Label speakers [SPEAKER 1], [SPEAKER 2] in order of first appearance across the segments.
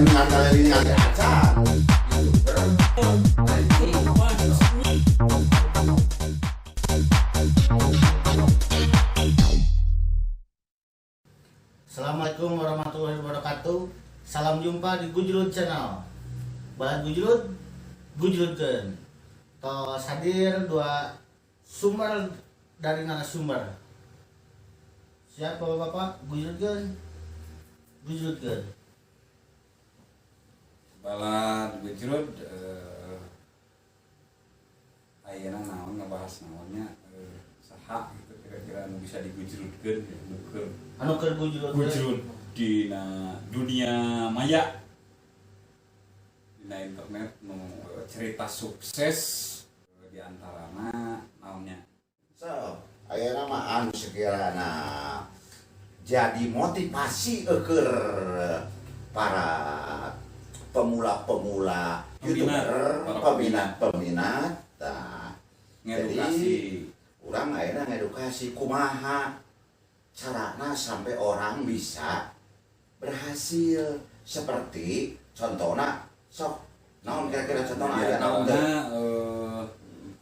[SPEAKER 1] ngandalin aja. Assalamualaikum warahmatullahi wabarakatuh. Salam jumpa di Gujrud Channel. Bahan Gujrud, Gujrudkeun. Tos hadir dua sumber dari narasumber. Siapa Bapak? Gujrudkeun. Gujrudkeun.
[SPEAKER 2] Balan Gujrud ayeuna naon ngebahas naonnya saha gitu kira-kira anu bisa digujrudkeun gitu.
[SPEAKER 1] Anu keur Gujrud
[SPEAKER 2] Dina dunia maya dina internet nu cerita sukses di antarana naonnya.
[SPEAKER 1] So, ayeuna mah anu sekirana jadi motivasi keur para pemula-pemula YouTuber, peminat. Nah,
[SPEAKER 2] Ngedukasi.
[SPEAKER 1] jadi urang ayeuna ngedukasi kumaha carana sampai orang bisa berhasil seperti contohnya sok naon kira-kira contohnya aya naon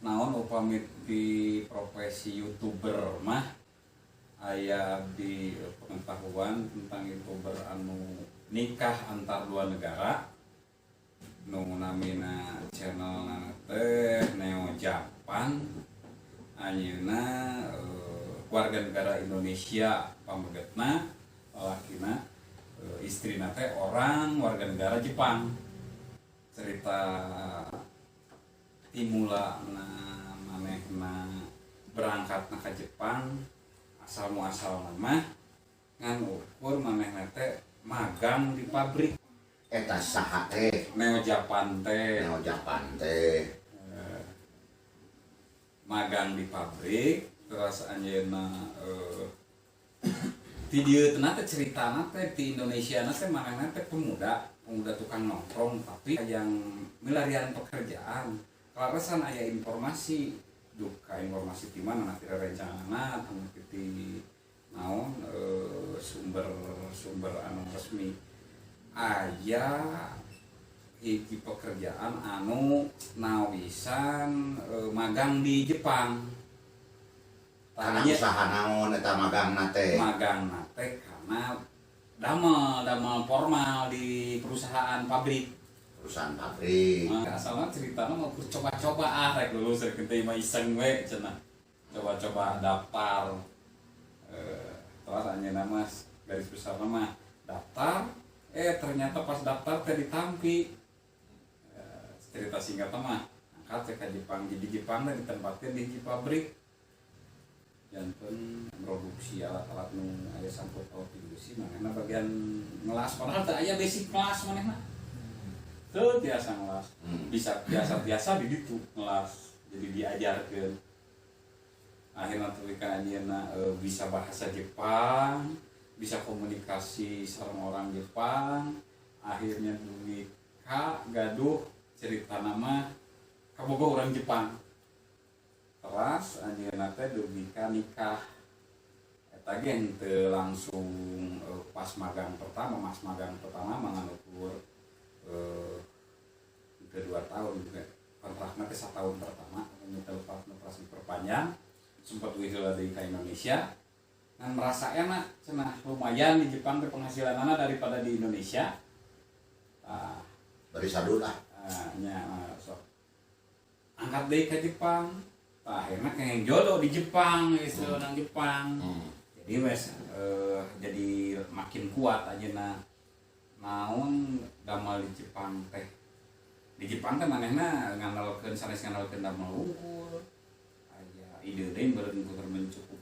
[SPEAKER 2] naon upami di profesi YouTuber mah aya di pengetahuan tentang YouTuber anu nikah antar dua negara nu namina channel teh Neo Japan ayeuna warga negara Indonesia pamegetna lalakina istrina teh orang warga negara Jepang. Cerita timula manehna berangkat ke Jepang asal muasal nama ngan ukur manehna teh magang di pabrik
[SPEAKER 1] eta saha teh
[SPEAKER 2] Neo Japan teh magang di pabrik terus anjeunna video teh ceritana teh di Indonesia teh manehna teh pemuda tukang nongkrong tapi yang milarian pekerjaan kalaresan aya informasi duka informasi di mana nanti rencana atau di naon sumber anu resmi aya hiji pekerjaan anu nawisan magang di Jepang.
[SPEAKER 1] Karena usaha naon eta magang nate
[SPEAKER 2] karena damel formal di perusahaan pabrik. Asalnya ceritanya mau coba-coba rek dulu sering kita mah iseng we cenah. Coba-coba daftar terus anjeunna Mas garis besar mah daftar ternyata pas daftar teh ditampi. Cerita singkat mah angkat ke Jepang jadi Jepang teh ditempatin di pabrik. Janten produksi alat-alat nu aya sangkut paut industri manehna bagian ngelas padahal teh aya basic kelas manehna. Teu biasa ngelas. Bisa biasa di ditu ngelas. Jadi diajarkeun. Akhirna tuluy ka anjeunna bisa bahasa Jepang, bisa komunikasi sareng orang Jepang. Akhirnya dugi ka gaduh cerita nama kabogoh orang Jepang. Teras anjeunna teh dugi ka nikah eta ge henteu langsung pas magang pertama mangan ukur kedua tahun juga kontrakna teh 1 tahun pertama tepat operasi perpanjang sempat wihela deui ka Indonesia dan merasa enak cenah lumayan di Jepang teh penghasilanana daripada di Indonesia.
[SPEAKER 1] dari sadula
[SPEAKER 2] sok angkat deui ka Jepang. Akhirnya kayak jodoh di Jepang, istri orang Jepang. Jadi wes jadi makin kuat aja naon damel di Jepang teh. Di Jepang teh manehna ngandalkeun sanes ngandalkeun damel unggul. Aya ide deui beureun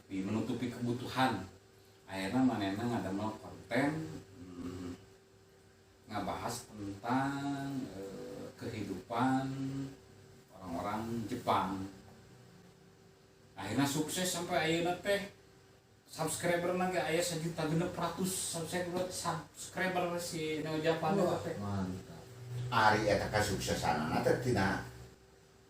[SPEAKER 2] menutupi kebutuhan. Akhirnya manehna ngadamel konten ngabahas tentang kehidupan orang-orang Jepang. Akhirnya sukses sampai ayeuna teh subscriber ge aya 1.600.000 subscriber si Neo Japan teh.
[SPEAKER 1] Mantap. Ari eta kasuksesanana teh tina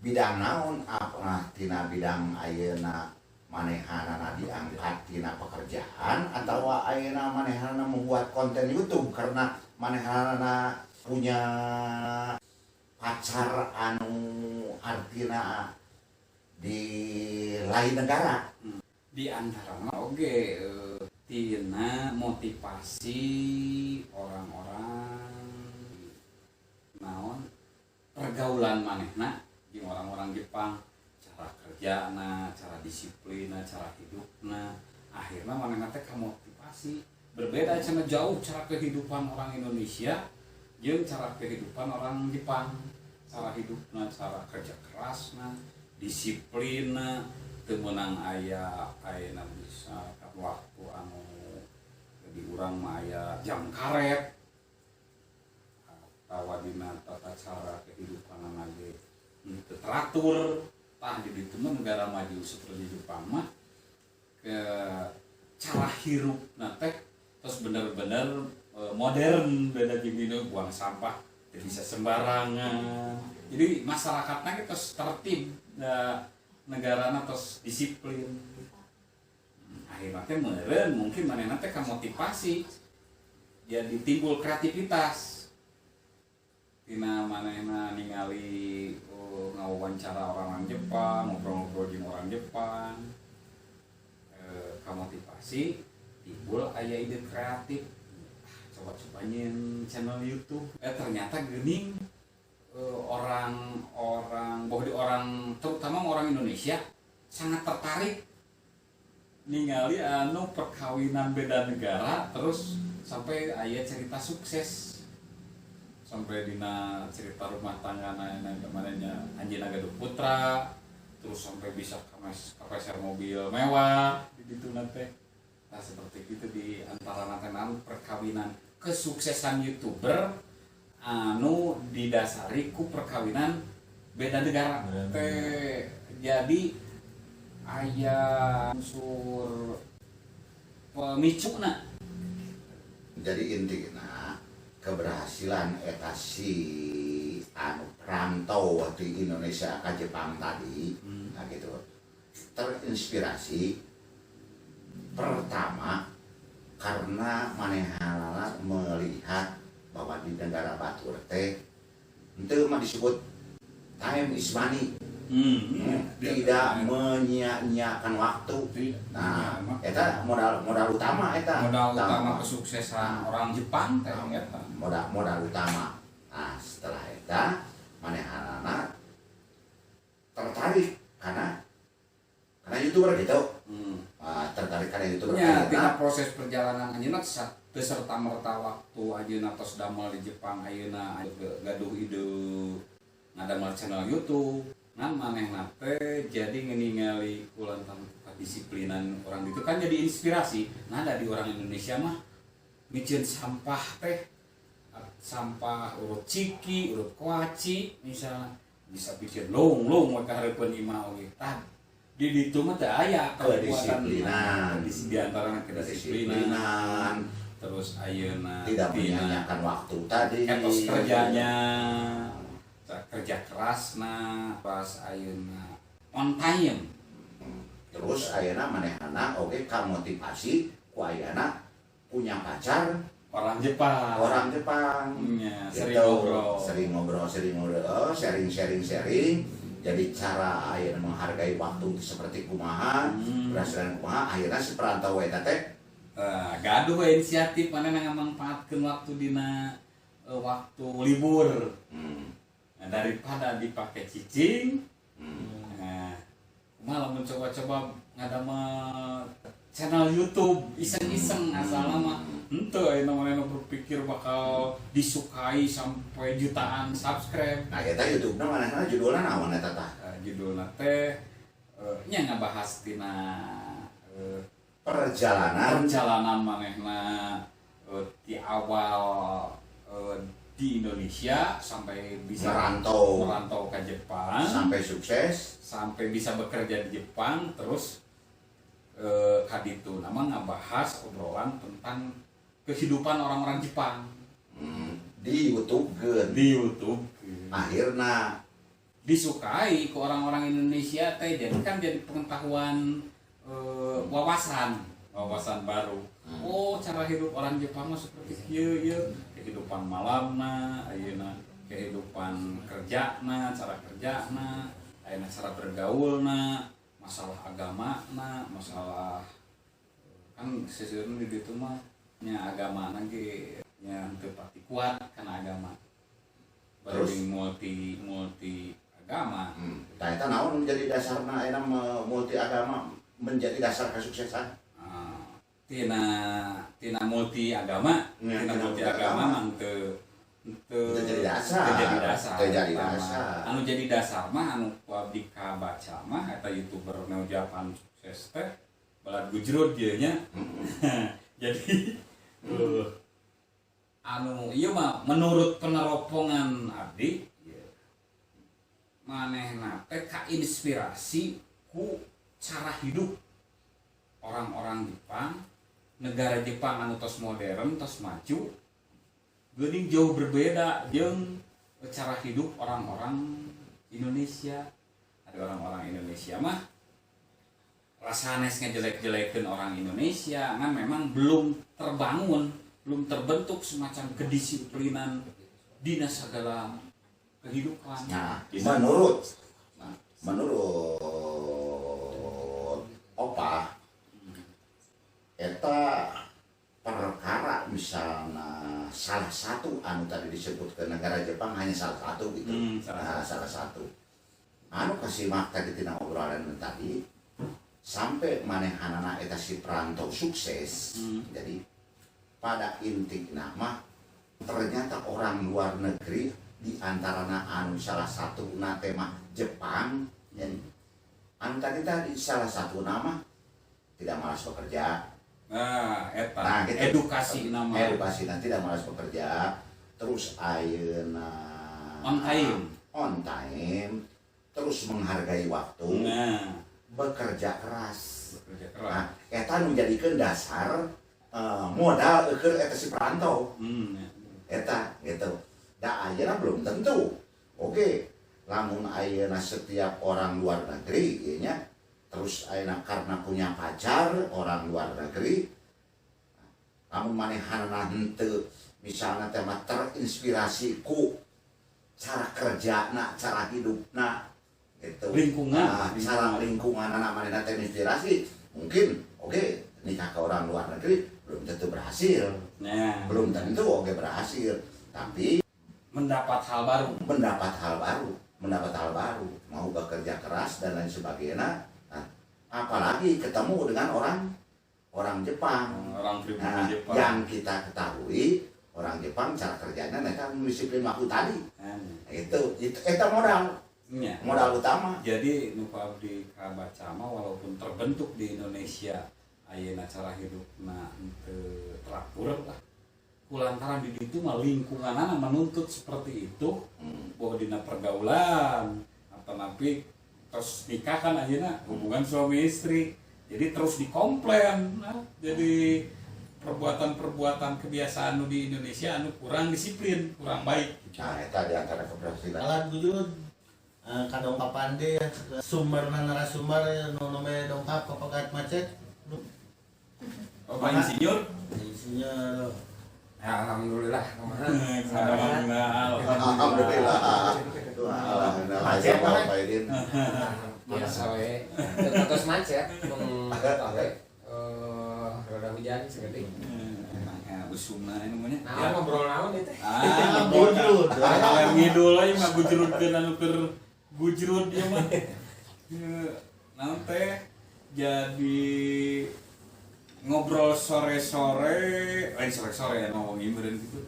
[SPEAKER 1] bidang naon apa tina bidang ayeuna manehana diangkat tina pekerjaan atau ayeuna manehana membuat konten YouTube karena manehana punya pacar anu artina di lain negara.
[SPEAKER 2] Di antara oge tina motivasi orang-orang naon pergaulan manehna jeung orang-orang Jepang, cara kerjana, cara disiplina, cara hidupna, akhirnya manehna teh kamotivasi. Berbeda cenah jauh cara kehidupan orang Indonesia jeung cara kehidupan orang Jepang, cara hidupna, cara kerja kerasna, disiplinna, teu meunang aya ayeuna bisa waktu anu di urang mah aya jam karet atawa dina tata cara kehidupan ge teu teratur. Tah di ditu mah negara maju seperti Jepang mah ke cara hirupna teh terus bener-bener modern, beda jeung dina buang sampah teu bisa sembarangan. Jadi masyarakatnya terus tertib, negarana terus disiplin. Akhirnya teh meureun mungkin manehna teh kamotivasi jadi timbul kreativitas. Tina manehna ningali ngawawancara orang Jepang, ngobrol-ngobrol jeung orang Jepang. Kamotivasi timbul aya ide kreatif. Coba-coba nyen channel YouTube. Ternyata geuning orang-orang terutama orang Indonesia sangat tertarik ningali anu perkawinan beda negara terus sampai aya cerita sukses sampai dina cerita rumah tangga kemarinnya anjeunna gaduh putra terus sampai bisa kapeser mobil mewah di ditu teh. Nah seperti itu di antara anu perkawinan kesuksesan YouTuber anu didasari ku perkawinan beda negara teh. Jadi aya unsur pemicuna.
[SPEAKER 1] Jadi intinya keberhasilan eta si anu rantau di Indonesia ke Jepang tadi, nah gitu, terinspirasi pertama karena manehna melihat bahwa di negara batur teh itu mah disebut time is money. Tidak menyia-nyiakan waktu. Nah, eta modal utama eta.
[SPEAKER 2] Modal utama kesuksesan orang Jepang teh eta.
[SPEAKER 1] Modal utama. Nah, setelah eta manehna tertarik karena YouTuber gitu. Tertarik karena YouTuber.
[SPEAKER 2] Ya, tina proses perjalanan anjeunna teu serta-merta waktu ajeuna tos damel di Jepang ayeuna gaduh ide ngadamel channel YouTube. Ngan manehna teh jadi ngeningali kulantan kedisiplinan orang itu kan jadi inspirasi. Nah ada di orang Indonesia mah micieun sampah teh sampah urut ciki, urut kuaci misalnya bisa bikin long we kahareupeun imah oge. Tah di ditu mah teh aya
[SPEAKER 1] kedisiplinan
[SPEAKER 2] di antara kedisiplinan terus ayeuna
[SPEAKER 1] tidak menyanyiakan waktu tadi
[SPEAKER 2] etos kerjanya kerja keras pas ayeuna on time
[SPEAKER 1] terus ayeuna manehna oge kamotivasi ku ayeuna punya pacar
[SPEAKER 2] orang Jepang ya,
[SPEAKER 1] sering ngobrol sharing jadi cara ayeuna menghargai waktu seperti kumaha berhasilan kumaha ayeuna si perantau eta teh
[SPEAKER 2] gaduh inisiatif manehna ngamanfaatkeun waktu dina waktu libur. Nah, daripada dipakai cicing, malah mencoba-coba ngadamel channel YouTube iseng-iseng asal mah henteu aya manehna berpikir bakal disukai sampai jutaan subscribe.
[SPEAKER 1] Nah, eta YouTube-na manehna judulna naon eta tah?
[SPEAKER 2] Judulna teh nya ngabahas tina perjalanan manehna di awal di Indonesia sampai bisa merantau ke Jepang
[SPEAKER 1] sampai sukses
[SPEAKER 2] sampai bisa bekerja di Jepang terus kaditu nama ngabahas obrolan tentang kehidupan orang-orang Jepang
[SPEAKER 1] di YouTube akhirnya
[SPEAKER 2] disukai ke orang-orang Indonesia teh jadi kan jadi pengetahuan wawasan baru. Oh cara hidup orang Jepang mah seperti kieu kehidupan malamna, ayeuna kehidupan kerjana, cara kerjana, ayeuna cara bergaulna, masalah agamana, masalah kan sesuatu di ditu mah nya agama ge nya teu pati kuat kana agama. Terus multi agama.
[SPEAKER 1] Tah eta naon menjadi dasarna ayeuna multi agama menjadi dasar kesuksesan?
[SPEAKER 2] Tina multi agama, mang teu
[SPEAKER 1] jadi dasar. Anu
[SPEAKER 2] jadi dasar mah anu abdi kabaca mah eta YouTuber nu Japan sukses teh balad gujrut dieu nya. Jadi anu ieu mah menurut peneropongan abdi manehna teh kainspirasi ku cara hidup orang-orang Jepang, negara Jepang anu tos modern, tos maju, geuning jauh berbeda jeung cara hidup orang-orang Indonesia. Ada orang-orang Indonesia mah rasana ngejelek-jelekeun orang Indonesia kan memang belum terbangun, belum terbentuk semacam kedisiplinan dina segala kehidupan.
[SPEAKER 1] Nah, menurut Opa eta perkara misalnya salah satu anu tadi disebut ke negara Jepang hanya salah satu gitu. Salah satu anu kasih makta di tina obrolan tadi sampai manehanana eta si perantau sukses. Jadi pada intinya mah ternyata orang luar negeri di antarana anu salah satu tema Jepang jadi anu tadi salah satu nama tidak malas bekerja.
[SPEAKER 2] Eta gitu. Edukasi
[SPEAKER 1] tidak malas bekerja, terus ayeuna on time, terus menghargai waktu, bekerja keras. Nah, eta menjadikan dasar modal keur eta si perantau. Eta gitu. Da ayeuna belum tentu. Oke, lamun ayeuna setiap orang luar negeri nya terus ayeuna karena punya pacar orang luar negeri lamun manehanna henteu misalnya tema terinspirasi ku cara kerjana, cara hidupna gitu. Cara lingkungan anak manehna terinspirasi mungkin oke nikah ke orang luar negeri belum tentu berhasil. Belum tentu oke berhasil, tapi mendapat hal baru, mau bekerja keras dan lain sebagainya. Nah, apalagi ketemu dengan orang Jepang, Jepang. Yang kita ketahui orang Jepang cara kerjanya mereka disiplin waktu tadi. Itu modal utama.
[SPEAKER 2] Jadi nu abdi kabaca mah walaupun terbentuk di Indonesia ayeuna cara hidupna teu teratur lah. Kulantaran di ditu mah lingkunganna menuntut seperti itu. Bahwa dina pergaulan atau napi terus nikah kan ayeuna hubungan suami istri. Jadi terus dikomplain. Jadi perbuatan-perbuatan kebiasaan nu di Indonesia anu kurang disiplin, kurang baik.
[SPEAKER 1] Nah, eta di antara keberhasilan.
[SPEAKER 3] Alat gujud kadongkapan deh sumberna narasumber nu nomor dongkap papagat macet.
[SPEAKER 2] Pak Insinyur?
[SPEAKER 3] Insinyur.
[SPEAKER 4] Alhamdulillah.
[SPEAKER 1] Alhamdulillah. Macet Pak Aidin.
[SPEAKER 4] Biasa we. Terus macet rada hujan seperti.
[SPEAKER 2] Usumna ini namanya.
[SPEAKER 4] Nah, ngobrol naon itu?
[SPEAKER 3] Gujud.
[SPEAKER 2] Yang ngidul aja mah gujrutkeun anu keur gujrut dia mah. Naon teh jadi ngobrol sore-sore ya ngomongin beren gitu.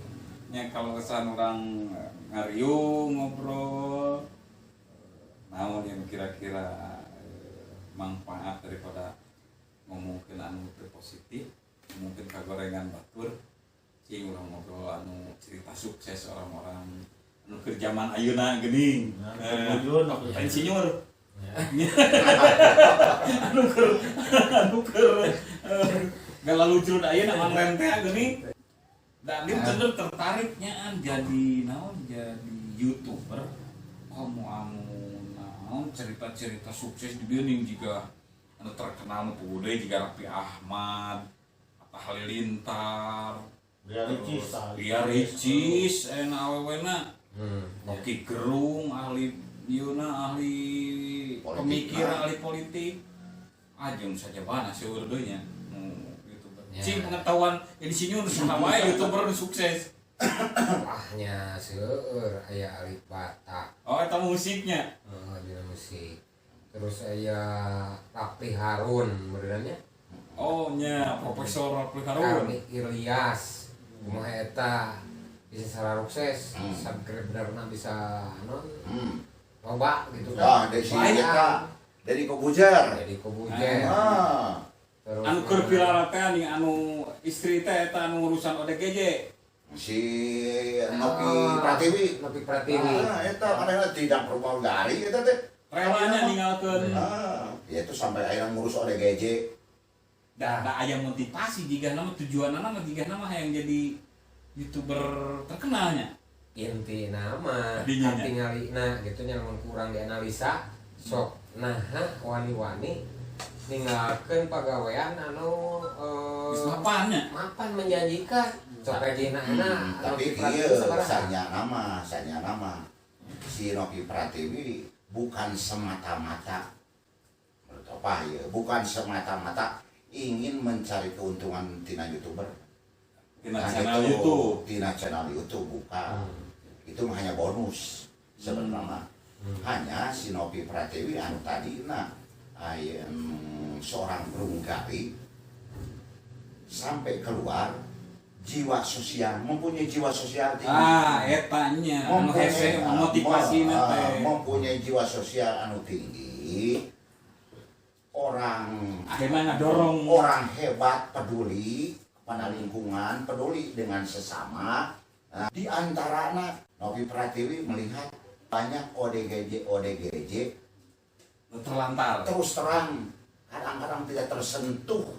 [SPEAKER 2] Nya kalau kesan orang ngariung ngobrol naon yang kira-kira manfaat daripada ngomongkeun anu teu positif, mungkin kagorengan batur. Cing urang ngobrol anu cerita sukses orang-orang anu keur zaman ayeuna geuning. Insinyur. Anu keur gala lucu ayeuna mang rente geuning. Da dia bener tertariknya jadi naon jadi YouTuber. Kamu anu naon cerita-cerita sukses di geuning juga anu terkenal nu puguh deui jiga Raffi Ahmad, Atta Halilintar.
[SPEAKER 3] Ria Ricis.
[SPEAKER 2] Ria Ricis, enak awewena. Oki Gerung, ahli Yuna, ahli
[SPEAKER 1] Politik,
[SPEAKER 2] pemikiran,
[SPEAKER 1] nah.
[SPEAKER 2] ahli politik. Ajeng saja mana seueur deui nya. YouTuber.
[SPEAKER 4] Ya.
[SPEAKER 2] Cing pengetahuan insinyur saha wae YouTuber nu sukses.
[SPEAKER 4] Wahnya seueur aya Alif Bata.
[SPEAKER 2] Oh, eta musiknya.
[SPEAKER 4] Dina musik. Terus aya Rapli Harun benerannya.
[SPEAKER 2] Oh nya, Profesor Rapli Harun.
[SPEAKER 4] Kami Ilyas. Kumaha eta bisa salah sukses, sampai benar-benar bisa non loba gitu
[SPEAKER 1] Nah, dari sini kita dari Kobujar.
[SPEAKER 4] jadi Kobujer. Terus
[SPEAKER 2] Anu keur viral teh anu anu istri teh eta anu urusan ODGJ.
[SPEAKER 1] Si Nopi Pratiwi.
[SPEAKER 4] Nopi Pratiwi.
[SPEAKER 1] Eta adalah tidak propagari eta teh.
[SPEAKER 2] Relanya ninggalkeun.
[SPEAKER 1] Itu sampai akhirnya ngurus ODGJ.
[SPEAKER 2] Da aya motivasi jika nama tujuanna nama jika nama yang jadi YouTuber terkenalnya.
[SPEAKER 4] Inti nama
[SPEAKER 2] Tadinya, ya?
[SPEAKER 4] tingalina gitu nya lamun kurang dianalisa sok naha wani-wani ninggalkeun pagawean anu
[SPEAKER 2] Geus mapannya.
[SPEAKER 4] mapan menjanjikan sok rajina
[SPEAKER 1] Tapi iya sanya nama si Nopi Pratiwi bukan semata-mata menurut apa ya, bukan semata-mata ingin mencari keuntungan tina YouTuber.
[SPEAKER 2] Tina
[SPEAKER 1] Nah,
[SPEAKER 2] channel
[SPEAKER 1] itu,
[SPEAKER 2] YouTube.
[SPEAKER 1] Tina channel YouTube bukan. Itu mah hanya bonus sebenarnya. Hanya si Nopi Pratiwi anu tadi seorang pramugari sampai keluar jiwa sosial, mempunyai jiwa sosial tinggi.
[SPEAKER 2] Etanya anu hese motivasina teh.
[SPEAKER 1] Mempunyai jiwa sosial anu tinggi.
[SPEAKER 2] Akhirnya ngadorong
[SPEAKER 1] Orang hebat, peduli kepada lingkungan, peduli dengan sesama. Nah, di antaranya Nopi Pratiwi melihat banyak ODGJ
[SPEAKER 2] terlantar.
[SPEAKER 1] terus terang kadang-kadang tidak tersentuh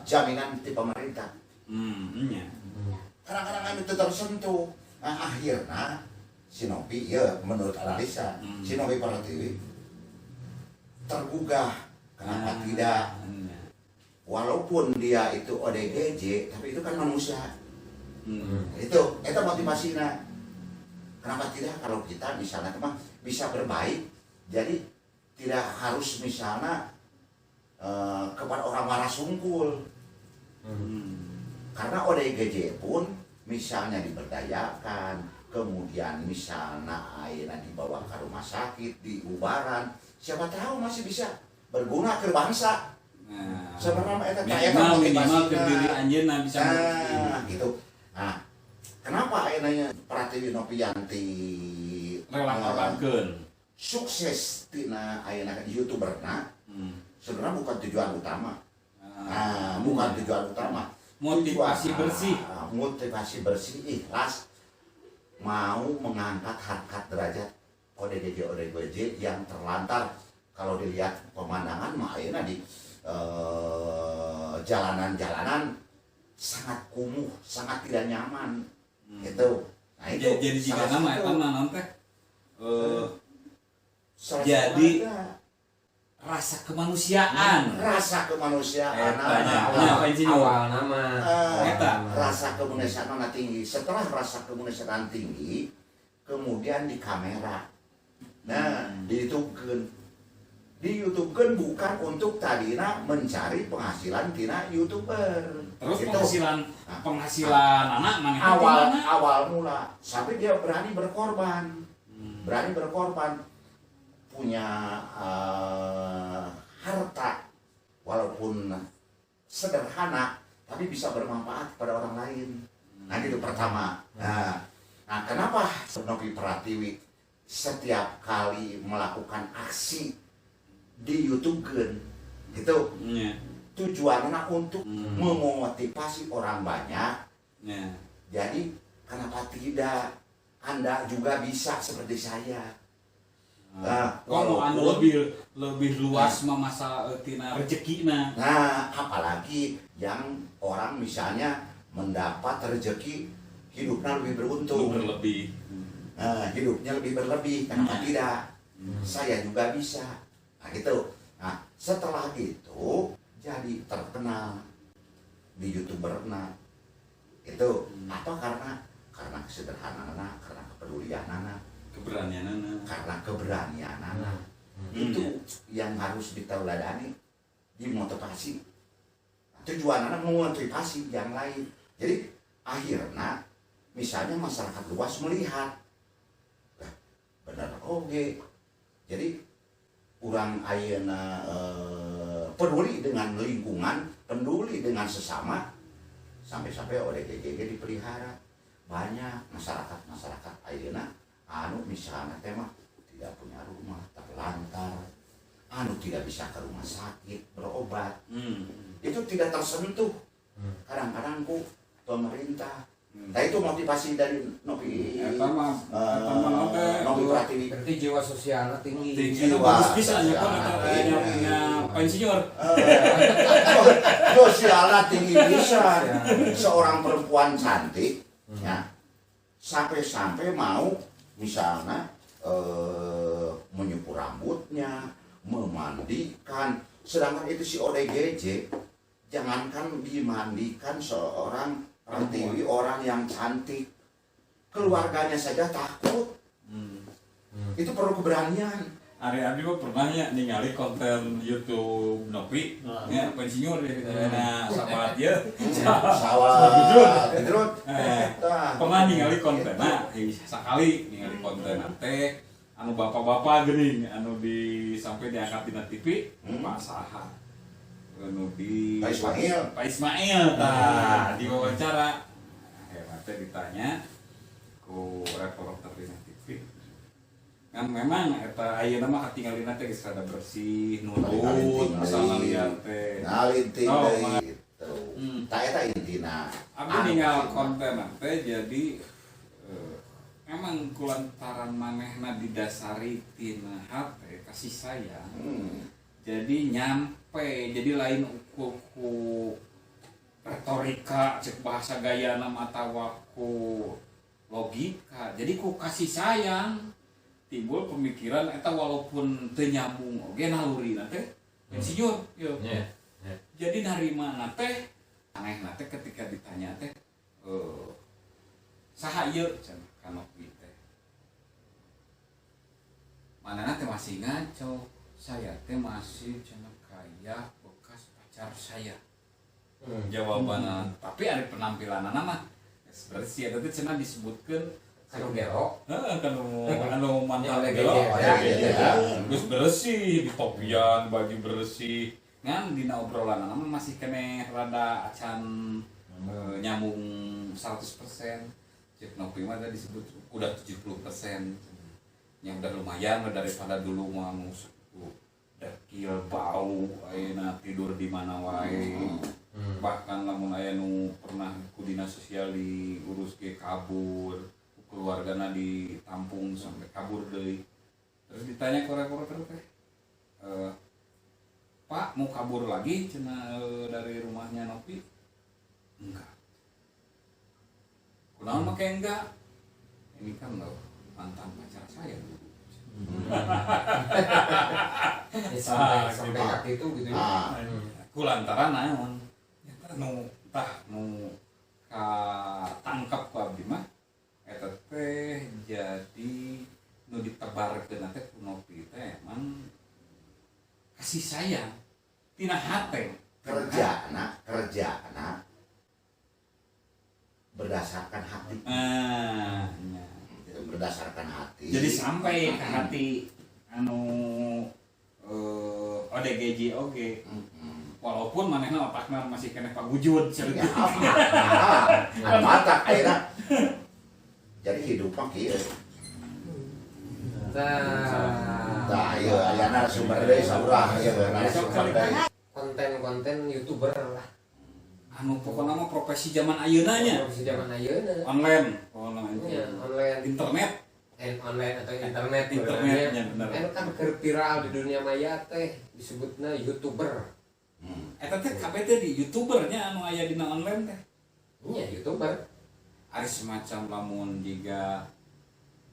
[SPEAKER 1] jaminan di pemerintah.
[SPEAKER 2] Iya.
[SPEAKER 1] Kadang-kadang itu tersentuh. Nah, akhirnya si Nopi, ya menurut analisa, si Nopi Pratiwi tergugah. Kenapa tidak?
[SPEAKER 2] Iya.
[SPEAKER 1] Walaupun dia itu ODGJ, tapi itu kan manusia. Itu motivasinya. Kenapa tidak kalau kita misalnya memang bisa berbaik, jadi tidak harus misalnya kepada orang waras sungkul. Karena ODGJ pun misalnya diberdayakan, kemudian misalnya akhirnya dibawa ke rumah sakit, diubaran, siapa tahu masih bisa berguna ke bangsa.
[SPEAKER 2] Nah,
[SPEAKER 1] Sebenarnya itu
[SPEAKER 2] minimal ke diri anjeunna bisa
[SPEAKER 1] gitu. Nah, kenapa akhirnya Pratiwi Nopianti
[SPEAKER 2] rela ngorbankeun.
[SPEAKER 1] sukses tina ayeuna YouTuberna? Sebenarnya bukan tujuan utama. Nah, bukan tujuan utama.
[SPEAKER 2] Motivasi bersih.
[SPEAKER 1] Motivasi bersih, ikhlas, mau mengangkat harkat derajat ODGJ yang terlantar. Kalau dilihat pemandangan mah ayeuna di jalanan-jalanan sangat kumuh, sangat tidak nyaman. Gitu. Nah, itu
[SPEAKER 2] Jadi jika nama eta naon teh
[SPEAKER 1] salah
[SPEAKER 2] jadi
[SPEAKER 1] satu ada.
[SPEAKER 2] rasa kemanusiaan.
[SPEAKER 1] Rasa kemanusiaan
[SPEAKER 2] Apa insinyur?
[SPEAKER 4] Awal nama.
[SPEAKER 2] Eta.
[SPEAKER 1] rasa kemanusiaan tinggi. Setelah rasa kemanusiaan tinggi, kemudian di kamera. Nah, di YouTube kan bukan untuk tadina mencari penghasilan tina YouTuber.
[SPEAKER 2] Terus
[SPEAKER 1] Itu
[SPEAKER 2] penghasilan anak mana
[SPEAKER 1] awal mula sampai dia berani berkorban. Punya harta walaupun sederhana tapi bisa bermanfaat pada orang lain. Nah, itu pertama. Nah, kenapa Nopi Pratiwi setiap kali melakukan aksi di YouTube kan itu tujuannya untuk memotivasi orang banyak. Jadi kenapa tidak Anda juga bisa seperti saya?
[SPEAKER 2] Kalau anu lebih luas masa tina rezekina.
[SPEAKER 1] Nah, apalagi yang orang misalnya mendapat rezeki hidupnya lebih beruntung.
[SPEAKER 2] Berlebih.
[SPEAKER 1] Hidupnya lebih berlebih. Kenapa tidak? Saya juga bisa. Nah, gitu. Nah, setelah itu jadi terkenal di YouTuber. Nah, itu apa karena kesederhanaan, karena kepedulian
[SPEAKER 2] keberanian
[SPEAKER 1] karena keberanian itu yang harus diteladani, dimotivasi, tujuannya memotivasi yang lain. Jadi akhirnya misalnya masyarakat luas melihat benar oke, jadi orang ayeuna peduli dengan lingkungan, peduli dengan sesama, sampai ODGJ dipelihara. Banyak masyarakat ayeuna misalnya tema tidak punya rumah, terlantar, tidak bisa ke rumah sakit berobat, itu tidak tersentuh kadang-kadang ku pemerintah. Nah itu motivasi dari Novi Pratiwi.
[SPEAKER 4] Berarti jiwa sosialnya tinggi.
[SPEAKER 2] Itu bagus bisa punya pensiun.
[SPEAKER 1] Sosialnya tinggi bisa. Seorang perempuan cantik, ya, sampai mau misalnya menyukur rambutnya, memandikan. Sedangkan itu si ODGJ, jangankan dimandikan seorang Pratiwi, orang yang cantik, keluarganya saja takut. Itu perlu keberanian.
[SPEAKER 2] Ari mah pernah ya ningali konten YouTube Nopi, ya pensiun ya, sahabat ya,
[SPEAKER 1] Sawah, gedrut.
[SPEAKER 2] Pernah ningali konten, sekali ningali konten teh, anu bapak-bapak geuning, anu sampai diangkat di TV, Pak Saha. Pak Ismail diwawancara teh ditanya ku reporter di TV kan memang eta ayeuna mah katingalina teh geus rada bersih nurut asal ngalian teh
[SPEAKER 1] ngalinting deui gitu. Tah eta intina
[SPEAKER 2] abdi ninggal konten teh jadi memang kulantaran manehna didasari tina hate kasih sayang. Jadi nyampe, jadi lain ku retorika, cek bahasa gaya nama atawa ku logika. Jadi ku kasih sayang timbul pemikiran eta walaupun teu nyambung oge naluri teh pensiun yo. Jadi dari mana teh anehna teh ketika ditanya teh saha ieu cenah kana teh. Manehna teh masih ngaco. Saya teh masih cenah kaya bekas pacar saya. Jawabannya, tapi ada penampilan mah bersih. Ada teh cenah disebutkan
[SPEAKER 4] Kanu gero.
[SPEAKER 2] Anu mantan gero. Geus bersih, di topian, baju bersih. Ngan dina obrolan mah masih kene rada acan nyambung 100%. Cek Nopi mah disebut udah 70%. Yang udah lumayan daripada dulu mah dekil bau ayeuna tidur di mana wae. Bahkan lamun aya nu pernah ku dinas sosial diurus ge kabur, keluargana ditampung sampai kabur deui. Terus ditanya ke reporter teh, Pak mau kabur lagi cenah dari rumahnya Nopi? Enggak. Kunaon make enggak? Ini kan lo mantan pacar saya.
[SPEAKER 4] Sampai hati itu gitu ya.
[SPEAKER 2] Kulantaran naon nu tangkap ku abdi mah eta teh jadi nu ditebarkeun teh ku Nopi teh emang kasih sayang tina hate
[SPEAKER 1] kerjana berdasarkan hati. Berdasarkan hati.
[SPEAKER 2] Jadi sampai ke hati anu ODGJ oge. Walaupun manehna otakna masih kena pagujud
[SPEAKER 1] Ya, mata akhirnya jadi hidup mah kieu. Tah ieu aya narasumber deui saurah ieu narasumber deui.
[SPEAKER 4] Konten-konten YouTuber lah.
[SPEAKER 2] Anu pokokna mah profesi zaman ayeuna nya.
[SPEAKER 4] Profesi zaman ayeuna.
[SPEAKER 2] Online.
[SPEAKER 4] Ya, online.
[SPEAKER 2] Internet.
[SPEAKER 4] Online atau internet.
[SPEAKER 2] Internetnya bener.
[SPEAKER 4] Kan keur viral di dunia maya teh disebutna YouTuber.
[SPEAKER 2] Eta teh kabeh teh di YouTubernya anu aya dina online teh.
[SPEAKER 4] Iya, YouTuber.
[SPEAKER 2] Ari semacam lamun jiga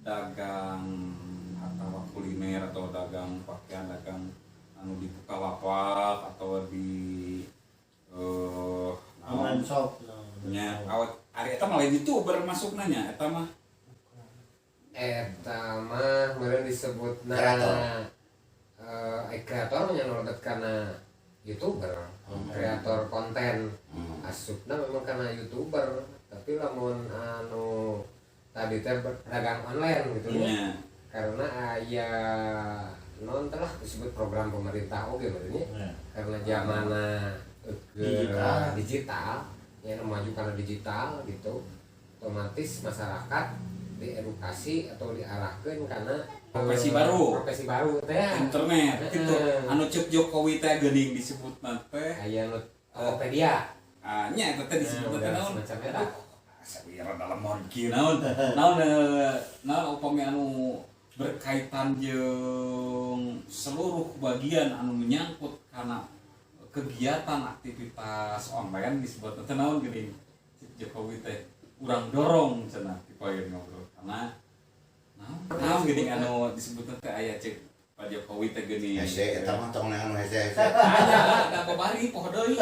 [SPEAKER 2] dagang atau kuliner atau dagang pakaian, dagang anu di Bukalapak atau di
[SPEAKER 3] Online shop.
[SPEAKER 2] nya awet hari eta malah YouTuber masuk nanya eta mah
[SPEAKER 4] meureun disebutna kreator nya lobat kana YouTuber, kreator konten. Asupna memang karena YouTuber, tapi lamun anu tadi teh pedagang online gitu ya. Karena aya non telah disebut program pemerintah oge maksudnya. Karena zamanna digital ya maju karena digital gitu. Otomatis masyarakat diedukasi atau diarahkan karena
[SPEAKER 2] profesi baru
[SPEAKER 4] teh
[SPEAKER 2] internet gitu anu cek Jokowi teh geuning disebutna teh
[SPEAKER 4] aya nu Tokopedia
[SPEAKER 2] nya eta teh disebutna teh naon
[SPEAKER 4] semacam eta
[SPEAKER 2] sabira dalam monki naon upami anu berkaitan jeung seluruh bagian anu menyangkut karena kegiatan aktivitas online disebutna teh naon geuning cek Jokowi teh urang dorong cenah dipoeun ngobrol karena naon geuning anu disebutna teh aya cek Pak Jokowi teh geuning
[SPEAKER 1] hese eta mah tong anu hese
[SPEAKER 2] ada babari poho deui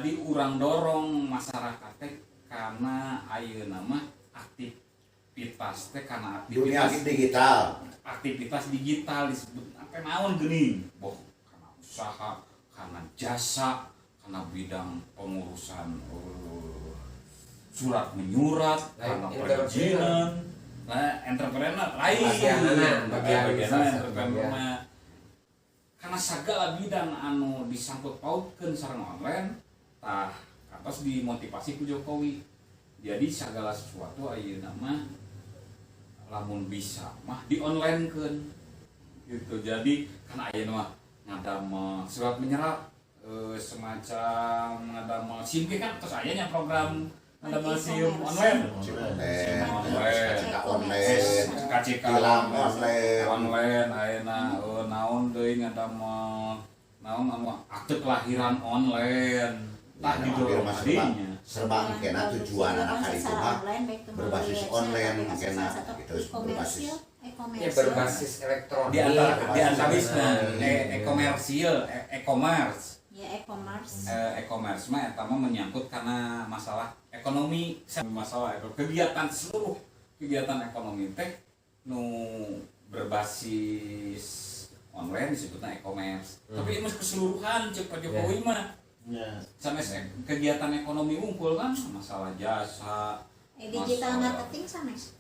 [SPEAKER 2] di urang dorong masyarakat teh karena ayeuna mah aktivitas teh karena
[SPEAKER 1] dunia
[SPEAKER 2] aktivitas digital disebut apa naon geuning boh karena usaha karena jasa karena bidang pengurusan surat menyurat karena perizinan entrepreneur lain bagian entrepreneur karena segala bidang anu disangkut pautkeun sareng online tah kantos dimotivasi ku Jokowi jadi segala sesuatu ayeuna mah lamun bisa mah di online-keun gitu jadi karena ayeuna mah ngadamel surat menyerap semacam ngadamel SIM kan terus ayanya program ada museum online, KCK online, ayeuna naon deui ngadamel naon anu akte kelahiran online, tah didorong adinya.
[SPEAKER 1] Serba kena tujuan anak hari itu mah berbasis online kena itu berbasis
[SPEAKER 4] berbasis elektronik.
[SPEAKER 2] Di antawisna e-commerce.
[SPEAKER 5] Ya e-commerce.
[SPEAKER 2] E-commerce mah eta mah menyangkut karena masalah ekonomi, masalah kegiatan seluruh kegiatan ekonomi teh nu berbasis online disebutnya e-commerce. Tapi mas keseluruhan cek Pak Jokowi mah. Sampai kegiatan ekonomi unggul kan masalah jasa.
[SPEAKER 5] Digital marketing sanes.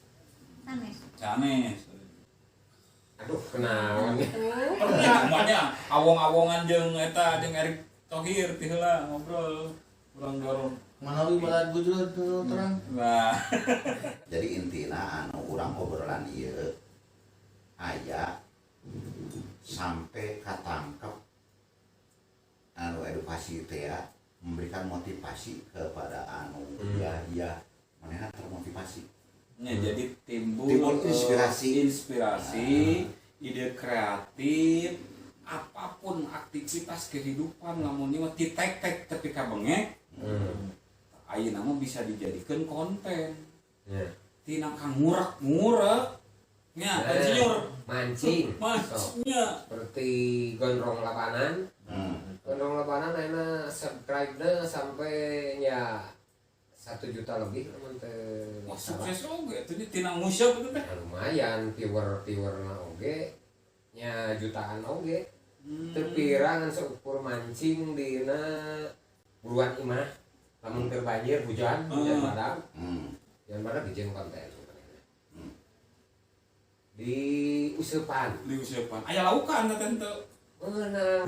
[SPEAKER 4] Aduh, kenaon ya?
[SPEAKER 2] Semuanya awong-awongan jeung eta jeung Erick Thohir teh heula ngobrol urang dorong.
[SPEAKER 3] Manawi balad bujur terang.
[SPEAKER 2] Nah,
[SPEAKER 1] jadi intina anu urang obrolan ieu aya sampai katangkep anu edukasi teh ya memberikan motivasi kepada anu ya manehna termotivasi.
[SPEAKER 2] Ya, jadi timbul inspirasi, ide kreatif, apapun aktivitas kehidupan lamun ieu mah titek-tek tapi ka bengek. Ayeuna mah bisa dijadikan konten. Tina kang ngurek-ngurek nya insinyur
[SPEAKER 4] mancing.
[SPEAKER 2] Mancingnya
[SPEAKER 4] Seperti gondrong lapanan. Gondrong lapanan ayeuna subscribe-na sampai nya 1 juta lebih teman teh.
[SPEAKER 2] wah sukses oge atuh tina musyab itu teh.
[SPEAKER 4] Lumayan viewer-viewerna oge nya jutaan oge. Teu pirangan seukur mancing dina buruan imah. Lamun keur banjir hujan padang. Yang mana bikin konten sebenarnya. Di useupan
[SPEAKER 2] Aya laukan teh teu.
[SPEAKER 4] Menang.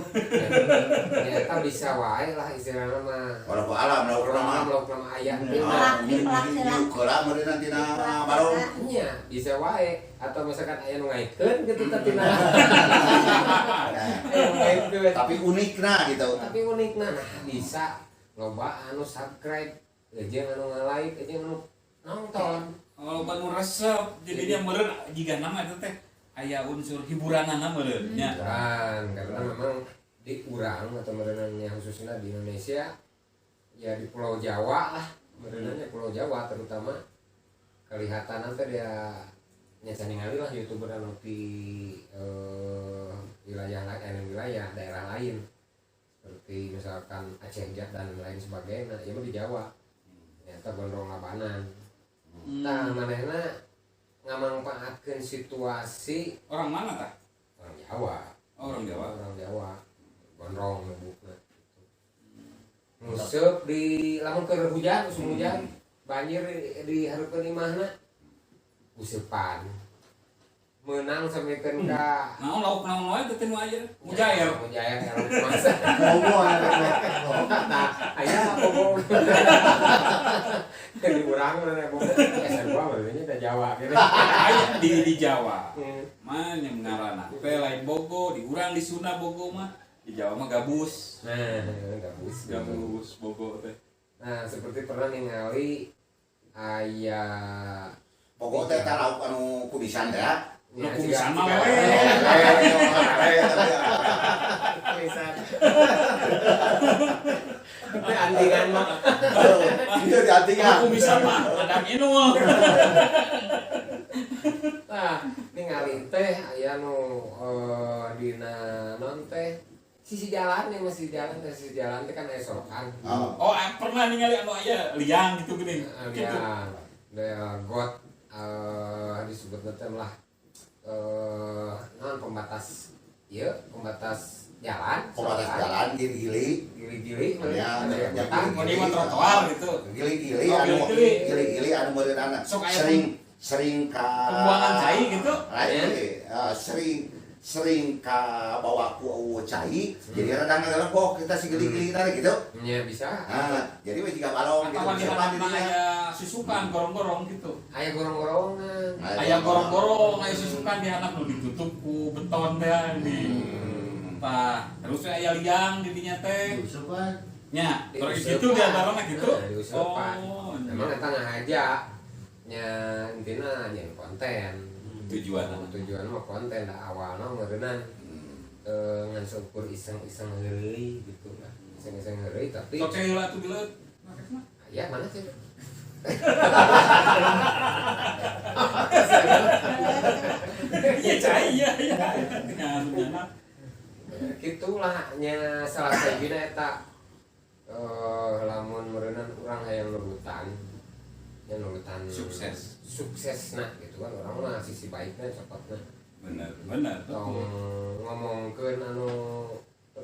[SPEAKER 4] Ternyata bisa wae lah istilahna mah.
[SPEAKER 1] Walaupun alam
[SPEAKER 4] Lauk nama aya.
[SPEAKER 1] Ukura meureun tina baru.
[SPEAKER 4] Nya bisa wae atau misalkan aya nu ngaitkeun gitu tina.
[SPEAKER 1] Tapi unikna gitu.
[SPEAKER 4] Tapi unikna nah bisa loba anu subscribe, jeung anu nge-like, jeung anu nonton.
[SPEAKER 2] Kalau banu resep jadinya meureun jiga nama itu teh aya unsur hiburanana meureun nya.
[SPEAKER 4] Karena memang di urang atau merenangnya khususnya di Indonesia ya di Pulau Jawa lah merenangnya Pulau Jawa terutama kelihatan nanti dia nyaca ningali lah YouTuber anu di wilayah daerah lain seperti misalkan Aceh dan lain sebagainya ya mah di Jawa ternyata gondrong labanan. Nah manehna ngamangpaatkeun situasi
[SPEAKER 2] Orang mana tah?
[SPEAKER 4] orang Jawa.
[SPEAKER 2] Orang Jawa.
[SPEAKER 4] Orang Jawa. Gondrong nebukna. Nguseup di lamun keur hujan, musim hujan, banjir di hareupeun imahna. Useupan. Menang sampekeun ka
[SPEAKER 2] Naon lauk naon wae teh nu aja. Mujair.
[SPEAKER 4] Mujair elok masa.
[SPEAKER 3] Bobo nah
[SPEAKER 4] Aya bobo. Di urang mana bobo. Asa gua berarti da Jawa gitu.
[SPEAKER 2] Aya di Jawa.
[SPEAKER 4] Hmm.
[SPEAKER 2] Mana yang ngaranna? Teh lain Bogo, di urang di Sunda Bogo mah. Di Jawa mah gabus.
[SPEAKER 4] Nah, gabus.
[SPEAKER 2] Gabus Bogo teh.
[SPEAKER 4] Nah, seperti pernah ningali aya
[SPEAKER 1] Pokok teh tah lauk anu kumisan teh ya.
[SPEAKER 2] Lu kumisan mah
[SPEAKER 4] we. Kumisan. Itu andingan mah.
[SPEAKER 1] Itu di atingan.
[SPEAKER 2] Kumisan mah ada inu.
[SPEAKER 4] Nah, ningali teh aya nu dina non teh sisi jalan yang masih jalan teh sisi jalan teh kan aya sorokan.
[SPEAKER 2] Oh, pernah ningali anu aya liang gitu gini. Gitu.
[SPEAKER 4] Ya, da got disebutna teh lah non pembatas ieu pembatas jalan.
[SPEAKER 1] Pembatas jalan gili-gili.
[SPEAKER 4] Gili-gili
[SPEAKER 1] Ya,
[SPEAKER 4] ada yang
[SPEAKER 1] ya,
[SPEAKER 4] betah.
[SPEAKER 2] Oh, di mah trotoar gitu.
[SPEAKER 1] Gili-gili
[SPEAKER 2] Oh,
[SPEAKER 1] anu
[SPEAKER 2] gili-gili.
[SPEAKER 1] gili-gili anu meureunana
[SPEAKER 2] Sok aya
[SPEAKER 1] sering ka
[SPEAKER 2] pembuangan cai gitu.
[SPEAKER 1] Sering ka bawa ku cai jadi rada ngelebok kita si gili-gili tadi gitu.
[SPEAKER 4] Ya bisa.
[SPEAKER 1] Jadi we jiga balong gitu.
[SPEAKER 2] Atau di
[SPEAKER 1] Siapa
[SPEAKER 2] hadapan
[SPEAKER 1] dirinya?
[SPEAKER 2] aya susukan gorong-gorong gitu.
[SPEAKER 4] Aya gorong-gorongan.
[SPEAKER 2] Aya gorong-gorong, aya susukan di handap nu ditutup ku beton teh ini. Tah, terus aya liang di dinya teh.
[SPEAKER 3] Usupan.
[SPEAKER 2] Nya, terus
[SPEAKER 4] Diusepan.
[SPEAKER 2] gitu di antarana gitu.
[SPEAKER 4] Nah, diusepan.
[SPEAKER 2] Oh,
[SPEAKER 4] Emang eta ngahaja nya intina nyen konten.
[SPEAKER 2] tujuan.
[SPEAKER 4] Tujuan mah konten da awalna meureunna ngan seukur iseng-iseng heuli gitu lah. Iseng-iseng heuli tapi
[SPEAKER 2] Sok heula tuh bileut.
[SPEAKER 4] ya mana sih?
[SPEAKER 2] Iya cai ya ya. Dengan
[SPEAKER 4] Gitulah nya salah sajina eta lamun meureunna urang hayang nurutan. Ya nurutan suksesna gitu kan orang mah sisi baiknya cepatna.
[SPEAKER 2] bener.
[SPEAKER 4] Tong ngomongkeun anu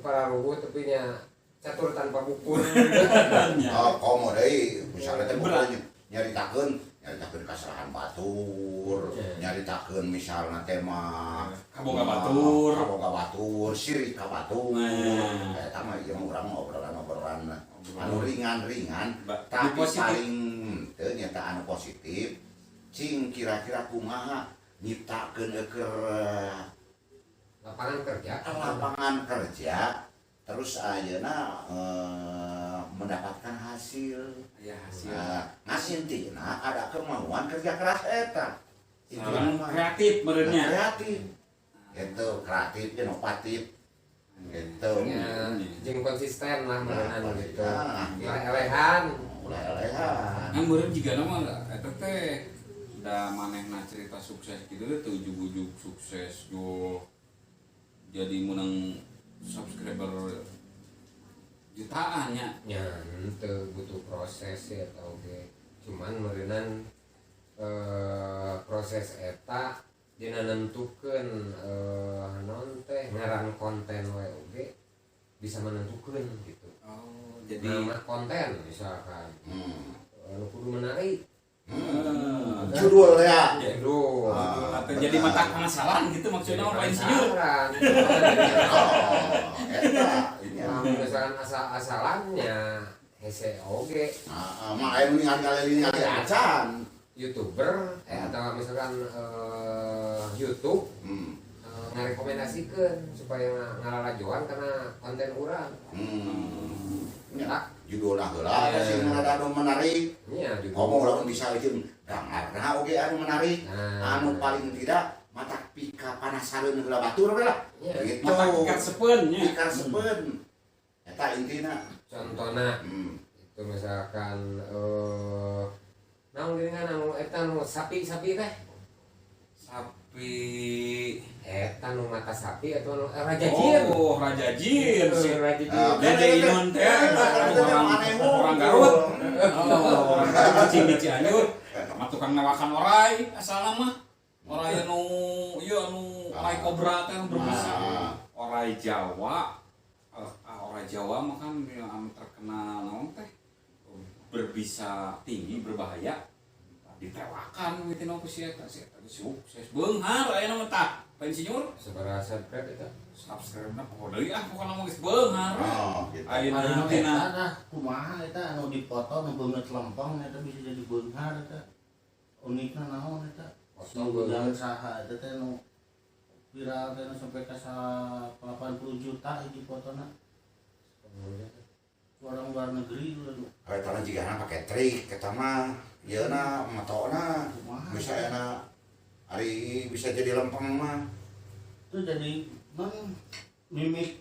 [SPEAKER 4] para rubuh tapi nya catur tanpa buku.
[SPEAKER 1] Komo deui misalnya teh buku nyaritakeun kasarahan batur, nyaritakeun misalnya tema
[SPEAKER 2] Kaboga
[SPEAKER 1] batur, sirik ka batur.
[SPEAKER 2] Nah.
[SPEAKER 1] Eta mah ieu mah urang obrolan anu ringan-ringan
[SPEAKER 2] Tapi
[SPEAKER 1] tapi
[SPEAKER 2] positif.
[SPEAKER 1] paling teu nyata anu positif. Cing kira-kira kumaha nyiptakeun lapangan kerja terus ayeuna mendapatkan hasil.
[SPEAKER 2] Ya hasil.
[SPEAKER 1] Ngasih intina ada kemauan kerja keras eta. Itu mah
[SPEAKER 2] Kreatif benernya.
[SPEAKER 1] kreatif. Itu kreatif inovatif. Gitu.
[SPEAKER 4] Ya, jeung konsisten lah meureunna gitu.
[SPEAKER 1] Ya.
[SPEAKER 4] Elehan.
[SPEAKER 1] Mulai-lehan.
[SPEAKER 2] Kan meureun jiga nama eta teh da manehna cerita sukses gitu teh ujug-ujug sukses yo jadi menang subscriber jutaan nya.
[SPEAKER 4] Ya, teu butuh proses ya tau ge. Cuman meureunnan proses eta dina nentukeun non teh ngaran konten we oge bisa menentukeun gitu.
[SPEAKER 2] Oh, jadi
[SPEAKER 4] Nama konten misalkan kudu menarik.
[SPEAKER 1] Judul ya.
[SPEAKER 4] Judul.
[SPEAKER 2] atau jadi mata penasaran gitu maksudnya orang lain sih.
[SPEAKER 1] Eta
[SPEAKER 4] Misalkan asal-asalannya hese oge
[SPEAKER 1] mah aya nu ningali acan.
[SPEAKER 4] YouTuber atau misalkan YouTube ngarekomendasikeun supaya ngalalajoan karena konten urang.
[SPEAKER 1] Ya, judulna heula aya sing rada anu menarik.
[SPEAKER 4] Nya juga.
[SPEAKER 1] Ngomong lamun bisa jeung gambarna oge anu menarik. Anu paling tidak mata pika panasareun heula batur we lah.
[SPEAKER 4] Iya.
[SPEAKER 1] Gitu.
[SPEAKER 2] Mata ikat sepen nya.
[SPEAKER 1] Pikar sepen. Eta intina.
[SPEAKER 4] Contohna itu misalkan naon geuningan anu eta nu sapi teh.
[SPEAKER 2] Sapi
[SPEAKER 4] Eta anu mata sapi atau anu Raja Jin.
[SPEAKER 2] Oh, Raja Jin sih.
[SPEAKER 4] Raja Jin.
[SPEAKER 2] Dede Inun teh orang Garut. Oh, orang Garut cicing di Cianjur. Sama tukang newakan orai asal nama. Orai anu ieu anu orai kobra teh berbisa. Orai Jawa. Orai Jawa mah kan yang terkenal naon teh berbisa tinggi berbahaya. Ditewakan gitu no ku sia eta sukses beunghar aya nama tah pensiun
[SPEAKER 4] Sabaraha subscribe eta?
[SPEAKER 2] subscribe na poho deui pokona mah geus beunghar
[SPEAKER 1] gitu.
[SPEAKER 2] ayeuna
[SPEAKER 3] Anu
[SPEAKER 2] tina
[SPEAKER 3] eta nah kumaha eta anu dipoto nu beungeut lempeng eta bisa jadi beunghar eta. Unikna naon eta?
[SPEAKER 4] Potong
[SPEAKER 3] Yang saha eta teh nu viral teh nu sampai ka 80 juta hiji fotona. Orang luar negeri dulu.
[SPEAKER 1] Kayak tanah jika anak pakai trik, kita mah, iya na, matona, bisa enak, hari bisa jadi lempeng mah.
[SPEAKER 3] Itu jadi mimik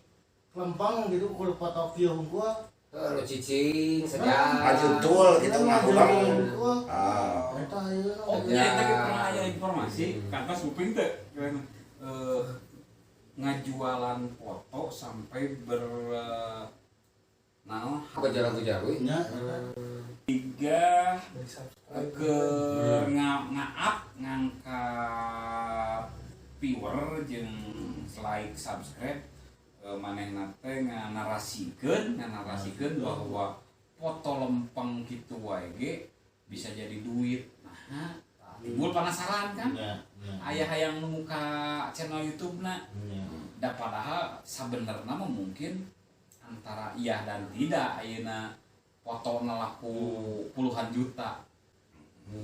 [SPEAKER 3] lempeng gitu kalau foto view gua.
[SPEAKER 4] Anu cicing sejak
[SPEAKER 1] Ajuntul gitu mah ulang.
[SPEAKER 3] Eta ieu.
[SPEAKER 2] oh nya teh pernah aya informasi kantos Uping teh ngajualan foto sampai naon
[SPEAKER 4] Jaru-jaru
[SPEAKER 3] Nya
[SPEAKER 2] tiga ke ngaap ngangkat viewer jeung like subscribe manehna teh nganarasikeun bahwa foto lempeng kitu wae ge bisa jadi duit. Nah, timbul penasaran kan? Aya hayang muka channel YouTube-na. Da padahal sabenerna mah mungkin antara iya dan tidak ayeuna foto laku puluhan juta.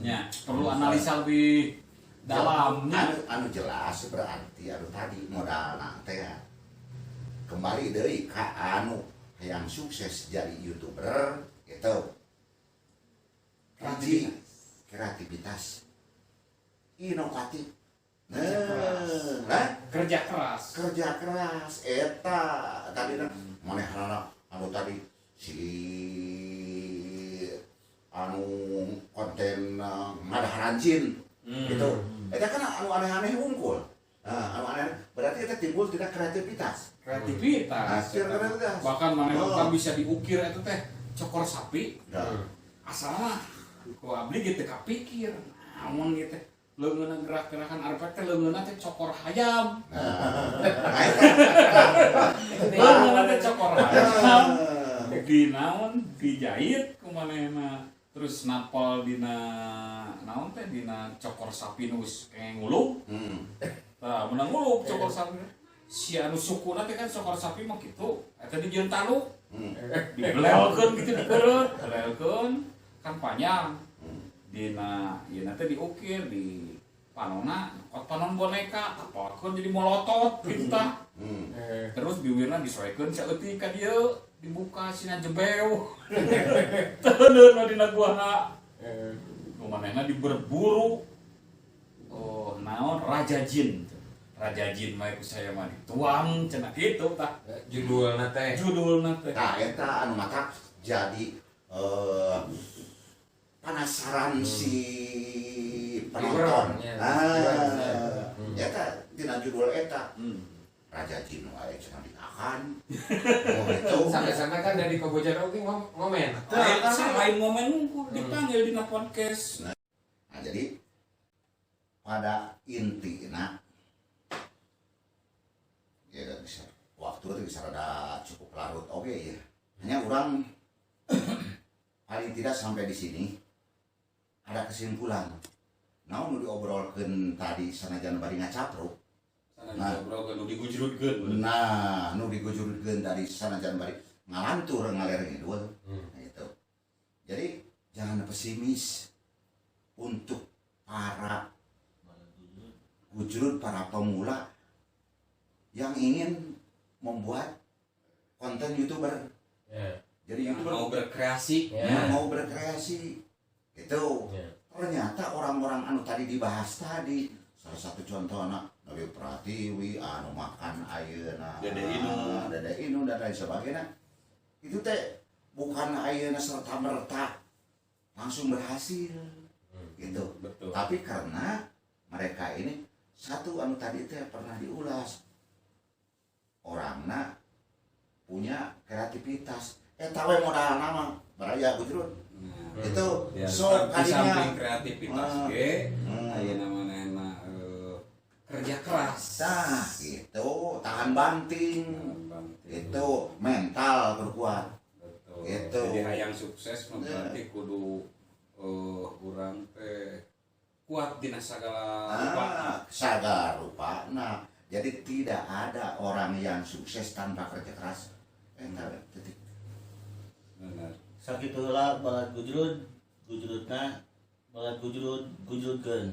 [SPEAKER 2] Ya, perlu analisa lebih dalamnya.
[SPEAKER 1] Anu jelas berarti anu tadi modalna teh kembali deui ka anu yang sukses jadi YouTuber gitu. Kreativitas inovatif.
[SPEAKER 2] Kerja keras.
[SPEAKER 1] Kerja keras eta tadi manehna anu tadi si anu konten ngadaharancin gitu. Eta kan anu aneh-aneh unggul. Nah, anu aneh berarti eta timbul tidak kreativitas. Kreativitas.
[SPEAKER 2] Bahkan manehna bisa diukir eta teh cokor sapi. Asalna ku abdi gitu kapikir. Namun gitu leungeunna gerak-gerakan arepet teh leungeunna teh cokor hayam. Leungeunna teh cokor hayam. Di naon dijahit ku manehna terus napal dina naon teh dina cokor sapi nu geus kenge nguluk. Tah menang nguluk cokor sapi. Si anu sukuna teh kan cokor sapi mah kitu. Eta dijieun taluk. Dibelelkeun kitu dikeureuh, belelkeun kan panjang. Dina ieu teh diukir di panonna, panon boneka, apalkeun jadi molotot kitu tah. Terus biwirna disoekeun saeutik ka dieu, dibuka sina jebeu. Teuneun dina guana. Kumanehna diberburu. Oh, naon Raja Jin. Raja Jin mah ku saya mah dituang cenah kitu tah.
[SPEAKER 4] judulna teh.
[SPEAKER 1] Nah, eta anu mata jadi penasaran si penonton. Eta dina judul eta Raja Jin wae cenah ditahan. Oh itu.
[SPEAKER 4] Sampai-sampai kan dari Kobojar oke ngomen.
[SPEAKER 2] Selain momen nunggu dipanggil dina podcast.
[SPEAKER 1] Nah, jadi pada intinya ya bisa waktu itu bisa ada cukup larut oke ya. Hanya orang paling tidak sampai di sini ada kesimpulan. Nah, nu diobrolkeun tadi sanajan bari ngacapro.
[SPEAKER 2] Nah, nu digujurutkeun.
[SPEAKER 1] Nah, nu digujurutkeun tadi sanajan bari ngalantur ngaler ngidul. Nah, itu. Jadi jangan pesimis untuk para gujurut, para pemula yang ingin membuat konten YouTuber. Jadi YouTuber
[SPEAKER 2] mau berkreasi.
[SPEAKER 1] mau berkreasi gitu. Ternyata orang-orang anu tadi dibahas tadi, salah satu contohnya Nabi Pratiwi anu makan ayeuna
[SPEAKER 2] Dede
[SPEAKER 1] Inu dan lain sebagainya. Itu teh bukan ayeuna serta merta langsung berhasil gitu.
[SPEAKER 2] Betul.
[SPEAKER 1] Tapi karena mereka ini satu anu tadi teh pernah diulas orangna punya kreativitas tahu modal nama baraya Gujrut itu
[SPEAKER 2] ya,
[SPEAKER 1] so
[SPEAKER 2] di samping
[SPEAKER 1] kalinya
[SPEAKER 2] kreativitas aya namanya kerja keras
[SPEAKER 1] nah itu tahan banting itu mental berkuat
[SPEAKER 2] betul.
[SPEAKER 1] Gitu.
[SPEAKER 2] Jadi hayang sukses berarti kudu urang teh kuat dina sagala
[SPEAKER 1] rupa. Nah, jadi tidak ada orang yang sukses tanpa kerja keras. Titik.
[SPEAKER 2] benar
[SPEAKER 3] Sakitu heula balad gujrud, gujrudna balad gujrudkeun.